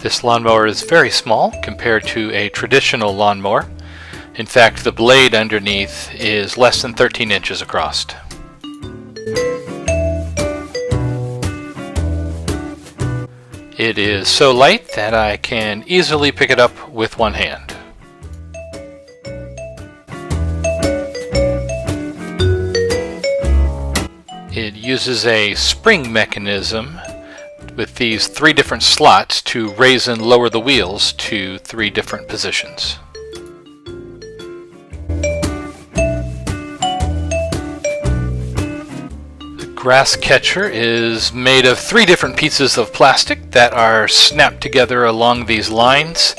This lawnmower is very small compared to a traditional lawnmower. In fact, the blade underneath is less than 13 inches across. It is so light that I can easily pick it up with one hand. It uses a spring mechanism with these 3 different slots to raise and lower the wheels to 3 different positions. The grass catcher is made of 3 different pieces of plastic that are snapped together along these lines.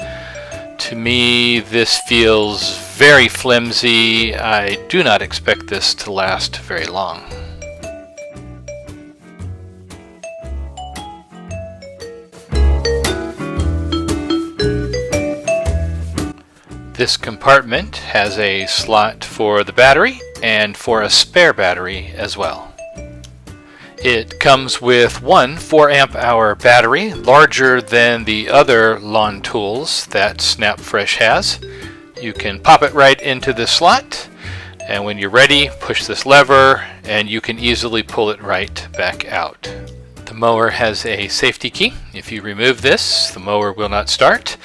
To me, this feels very flimsy. I do not expect this to last very long. This compartment has a slot for the battery and for a spare battery as well. It comes with one 4 amp hour battery, larger than the other lawn tools that SnapFresh has. You can pop it right into the slot, and when you're ready, push this lever and you can easily pull it right back out. The mower has a safety key. If you remove this, the mower will not start.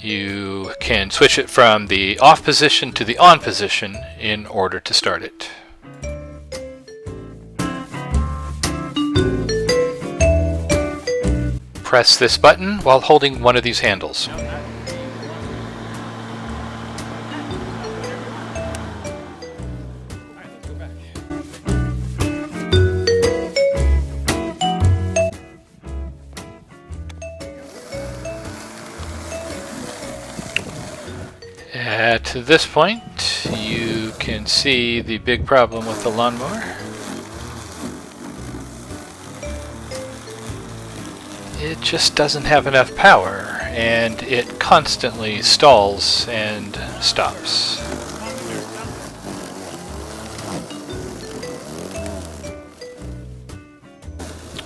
You can switch it from the off position to the on position in order to start it. Press this button while holding one of these handles. At this point, you can see the big problem with the lawnmower. It just doesn't have enough power, and it constantly stalls and stops.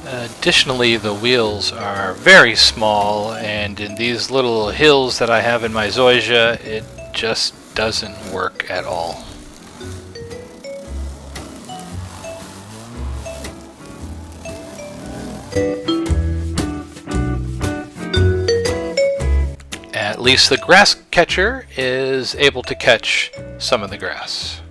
Additionally, the wheels are very small, and in these little hills that I have in my zoysia, it just doesn't work at all. At least the grass catcher is able to catch some of the grass.